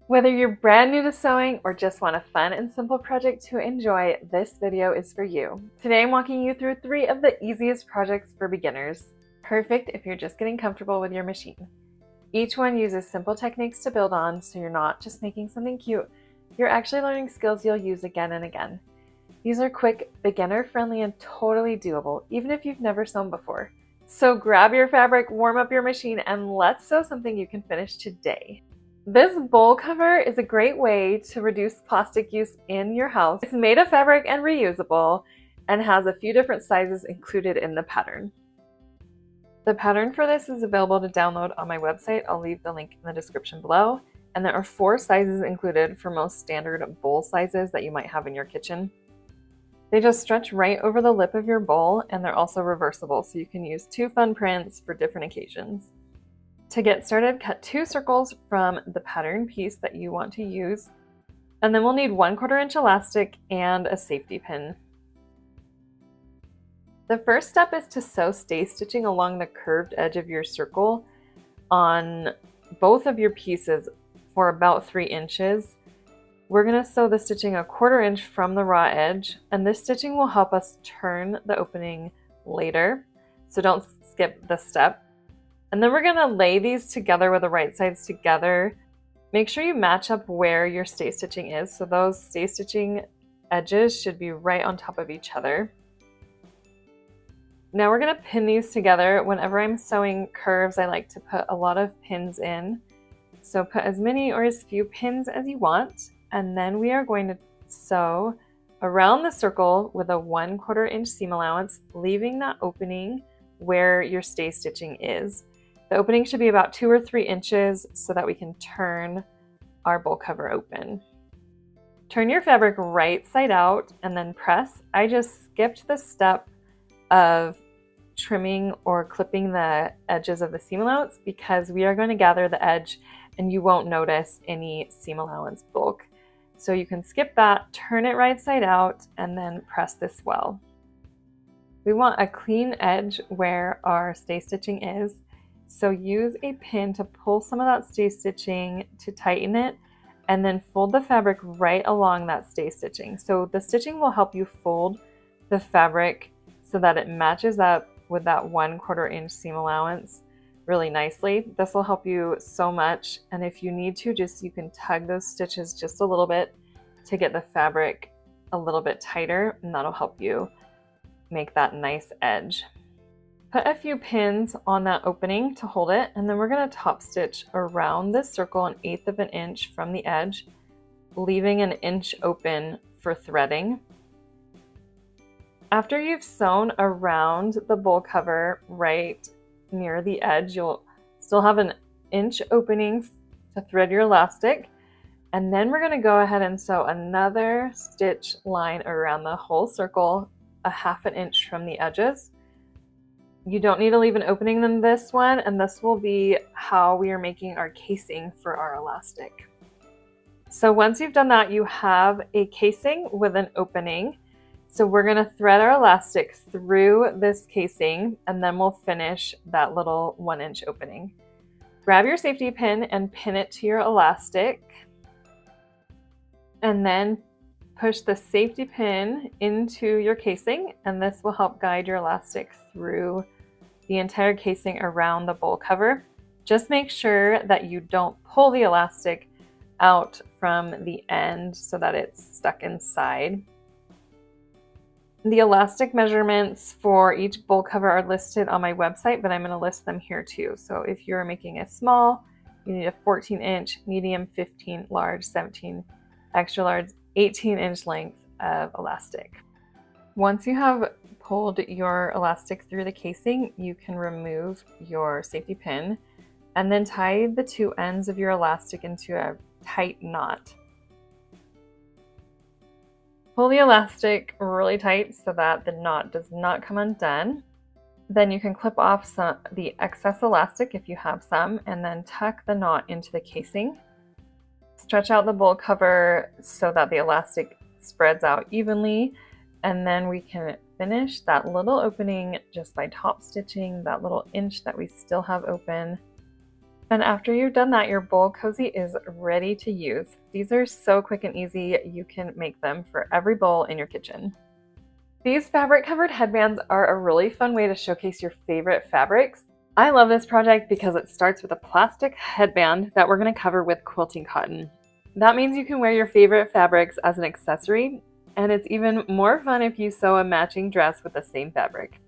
Whether you're brand new to sewing or just want a fun and simple project to enjoy, this video is for you. Today I'm walking you through 3 of the easiest projects for beginners, perfect if you're just getting comfortable with your machine. Each one uses simple techniques to build on, so you're not just making something cute, you're actually learning skills you'll use again and again. These are quick, beginner-friendly, and totally doable, even if you've never sewn before. So grab your fabric, warm up your machine, and let's sew something you can finish today. This bowl cover is a great way to reduce plastic use in your house. It's made of fabric and reusable and has a few different sizes included in the pattern. The pattern for this is available to download on my website. I'll leave the link in the description below. And there are 4 sizes included for most standard bowl sizes that you might have in your kitchen. They just stretch right over the lip of your bowl, and they're also reversible, so you can use 2 fun prints for different occasions. To get started, cut 2 circles from the pattern piece that you want to use, and then we'll need 1/4 inch elastic and a safety pin. The first step is to sew stay stitching along the curved edge of your circle on both of your pieces for about 3 inches. We're going to sew the stitching 1/4 inch from the raw edge, and this stitching will help us turn the opening later, so don't skip this step. And then we're going to lay these together with the right sides together. Make sure you match up where your stay stitching is, so those stay stitching edges should be right on top of each other. Now we're going to pin these together. Whenever I'm sewing curves, I like to put a lot of pins in. So put as many or as few pins as you want, and then we are going to sew around the circle with a 1/4 inch seam allowance, leaving that opening where your stay stitching is. The opening should be about 2 or 3 inches so that we can turn our bowl cover open. Turn your fabric right side out and then press. I just skipped the step of trimming or clipping the edges of the seam allowance because we are going to gather the edge and you won't notice any seam allowance bulk. So you can skip that, turn it right side out, and then press this well. We want a clean edge where our stay stitching is. So use a pin to pull some of that stay stitching to tighten it, and then fold the fabric right along that stay stitching. So the stitching will help you fold the fabric so that it matches up with that 1/4 inch seam allowance really nicely. This will help you so much, and if you need to, you can tug those stitches just a little bit to get the fabric a little bit tighter, and that'll help you make that nice edge. Put a few pins on that opening to hold it, and then we're going to top stitch around this circle 1/8 of an inch from the edge, leaving an inch open for threading. After you've sewn around the bowl cover right near the edge, you'll still have an inch opening to thread your elastic, and then we're going to go ahead and sew another stitch line around the whole circle 1/2 inch from the edges. You don't need to leave an opening in this one, and this will be how we are making our casing for our elastic. So once you've done that, you have a casing with an opening. So we're going to thread our elastic through this casing, and then we'll finish that little 1 inch opening. Grab your safety pin and pin it to your elastic, and then push the safety pin into your casing, and this will help guide your elastic through the entire casing around the bowl cover. Just make sure that you don't pull the elastic out from the end so that it's stuck inside. The elastic measurements for each bowl cover are listed on my website, but I'm going to list them here too. So if you're making a small, you need a 14 inch, medium 15, large 17, extra large 18 inch length of elastic. Once you have pulled your elastic through the casing, you can remove your safety pin and then tie the 2 ends of your elastic into a tight knot. Pull the elastic really tight so that the knot does not come undone. Then you can clip off the excess elastic if you have some, and then tuck the knot into the casing. Stretch out the bowl cover so that the elastic spreads out evenly, and then we can finish that little opening just by top stitching that little inch that we still have open. And after you've done that, your bowl cozy is ready to use. These are so quick and easy, you can make them for every bowl in your kitchen. These fabric covered headbands are a really fun way to showcase your favorite fabrics. I love this project because it starts with a plastic headband that we're going to cover with quilting cotton. That means you can wear your favorite fabrics as an accessory, and it's even more fun if you sew a matching dress with the same fabric.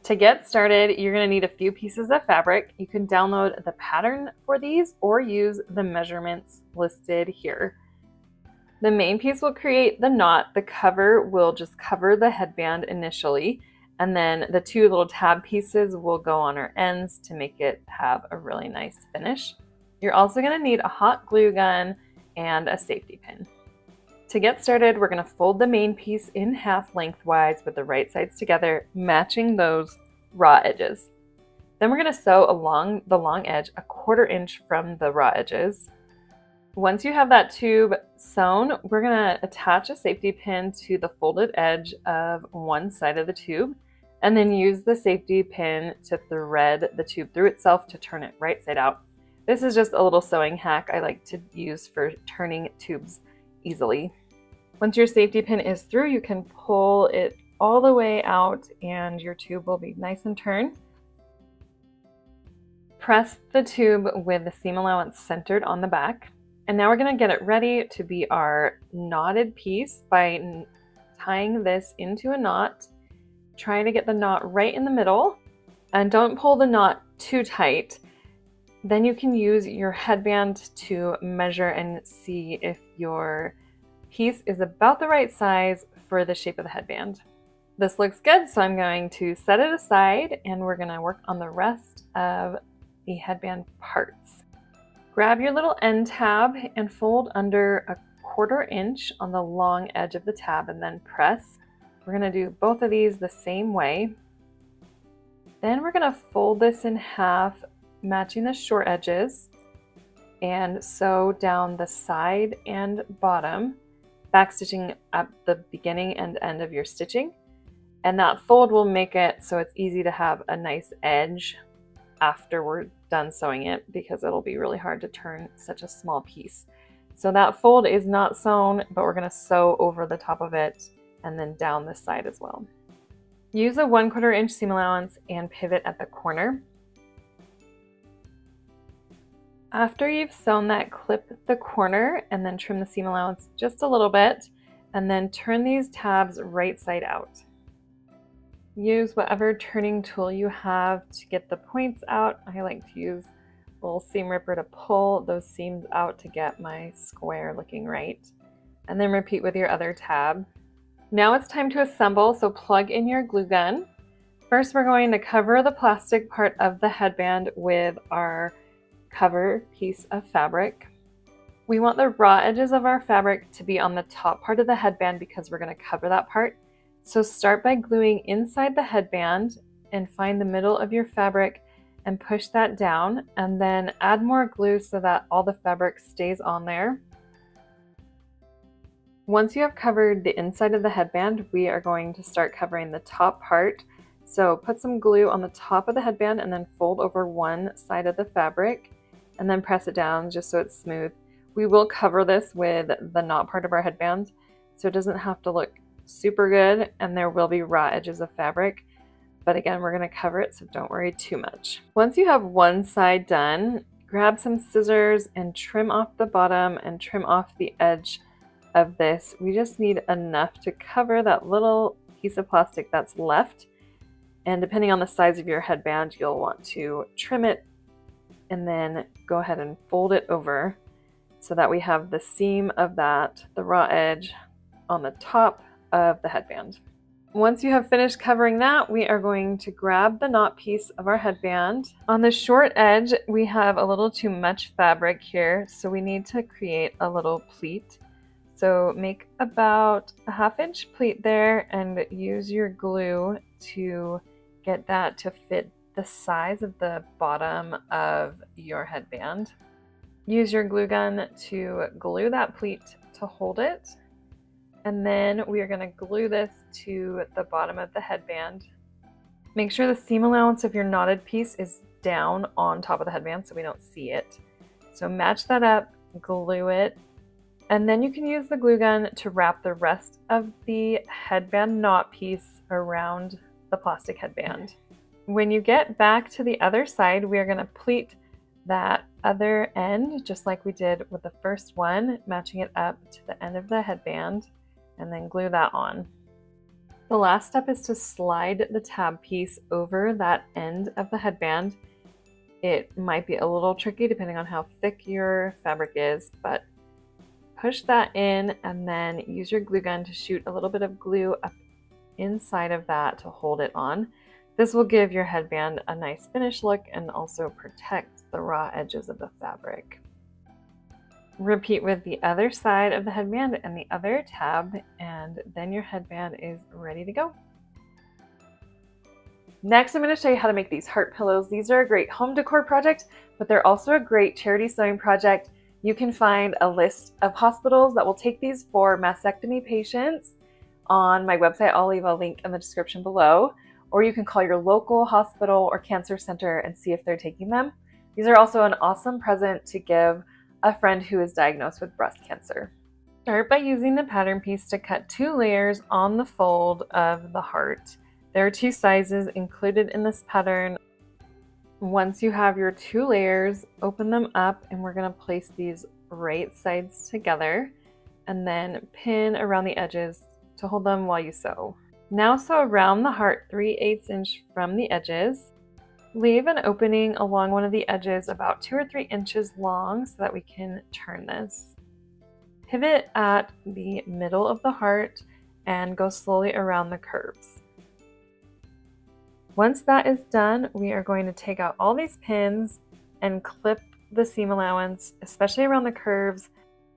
To get started, you're going to need a few pieces of fabric. You can download the pattern for these or use the measurements listed here. The main piece will create the knot. The cover will just cover the headband initially, and then the two little tab pieces will go on our ends to make it have a really nice finish. You're also going to need a hot glue gun and a safety pin. To get started, we're going to fold the main piece in half lengthwise with the right sides together, matching those raw edges. Then we're going to sew along the long edge 1/4 inch from the raw edges. Once you have that tube sewn, we're going to attach a safety pin to the folded edge of one side of the tube, and then use the safety pin to thread the tube through itself to turn it right side out. This is just a little sewing hack I like to use for turning tubes easily. Once your safety pin is through, you can pull it all the way out and your tube will be nice and turned. Press the tube with the seam allowance centered on the back. And now we're going to get it ready to be our knotted piece by tying this into a knot. Try to get the knot right in the middle and don't pull the knot too tight. Then you can use your headband to measure and see if your piece is about the right size for the shape of the headband. This looks good, so I'm going to set it aside and we're going to work on the rest of the headband parts. Grab your little end tab and fold under 1/4 inch on the long edge of the tab and then press. We're going to do both of these the same way. Then we're going to fold this in half, matching the short edges, and sew down the side and bottom, backstitching at the beginning and end of your stitching. And that fold will make it so it's easy to have a nice edge after we're done sewing it, because it'll be really hard to turn such a small piece. So that fold is not sewn, but we're going to sew over the top of it and then down this side as well. Use a 1/4 inch seam allowance and pivot at the corner. After you've sewn that, clip the corner and then trim the seam allowance just a little bit, and then turn these tabs right side out. Use whatever turning tool you have to get the points out. I like to use a little seam ripper to pull those seams out to get my square looking right. And then repeat with your other tab. Now it's time to assemble, so plug in your glue gun. First, we're going to cover the plastic part of the headband with our cover piece of fabric. We want the raw edges of our fabric to be on the top part of the headband because we're going to cover that part. So start by gluing inside the headband and find the middle of your fabric and push that down, and then add more glue so that all the fabric stays on there. Once you have covered the inside of the headband, we are going to start covering the top part. So put some glue on the top of the headband and then fold over one side of the fabric and then press it down just so it's smooth. We will cover this with the knot part of our headband, so it doesn't have to look super good, and there will be raw edges of fabric. But again, we're going to cover it, so don't worry too much. Once you have one side done, grab some scissors and trim off the bottom and trim off the edge of this. We just need enough to cover that little piece of plastic that's left. And depending on the size of your headband, you'll want to trim it and then go ahead and fold it over so that we have the seam of that, the raw edge, on the top of the headband. Once you have finished covering that, we are going to grab the knot piece of our headband. On the short edge, we have a little too much fabric here, so we need to create a little pleat. So make about a 1/2 inch pleat there and use your glue to get that to fit the size of the bottom of your headband. Use your glue gun to glue that pleat to hold it. And then we are going to glue this to the bottom of the headband. Make sure the seam allowance of your knotted piece is down on top of the headband so we don't see it. So match that up, glue it, and then you can use the glue gun to wrap the rest of the headband knot piece around the plastic headband. When you get back to the other side, we are going to pleat that other end just like we did with the first one, matching it up to the end of the headband, and then glue that on. The last step is to slide the tab piece over that end of the headband. It might be a little tricky depending on how thick your fabric is, but push that in and then use your glue gun to shoot a little bit of glue up inside of that to hold it on. This will give your headband a nice finished look and also protect the raw edges of the fabric. Repeat with the other side of the headband and the other tab, and then your headband is ready to go. Next, I'm going to show you how to make these heart pillows. These are a great home decor project, but they're also a great charity sewing project. You can find a list of hospitals that will take these for mastectomy patients on my website. I'll leave a link in the description below, or you can call your local hospital or cancer center and see if they're taking them. These are also an awesome present to give a friend who is diagnosed with breast cancer. Start by using the pattern piece to cut 2 layers on the fold of the heart. There are 2 sizes included in this pattern. Once you have your 2 layers, open them up, and we're going to place these right sides together and then pin around the edges to hold them while you sew. Now sew around the heart 3/8 inch from the edges. Leave an opening along one of the edges about 2 or 3 inches long so that we can turn this. Pivot at the middle of the heart and go slowly around the curves. Once that is done, we are going to take out all these pins and clip the seam allowance, especially around the curves.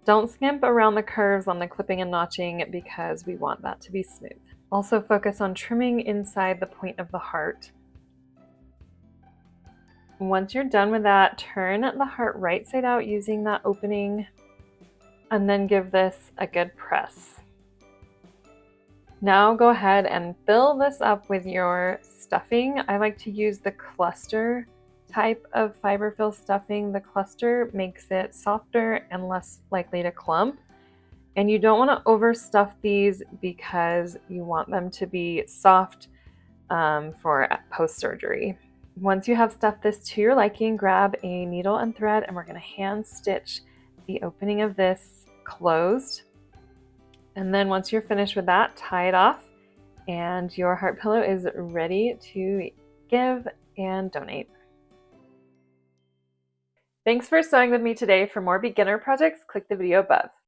Don't skimp around the curves on the clipping and notching because we want that to be smooth. Also focus on trimming inside the point of the heart. Once you're done with that, turn the heart right side out using that opening, and then give this a good press. Now go ahead and fill this up with your stuffing. I like to use the cluster type of fiberfill stuffing. The cluster makes it softer and less likely to clump. And you don't want to overstuff these because you want them to be soft for post-surgery. Once you have stuffed this to your liking, grab a needle and thread, and we're going to hand stitch the opening of this closed. And then once you're finished with that, tie it off, and your heart pillow is ready to give and donate. Thanks for sewing with me today. For more beginner projects, click the video above.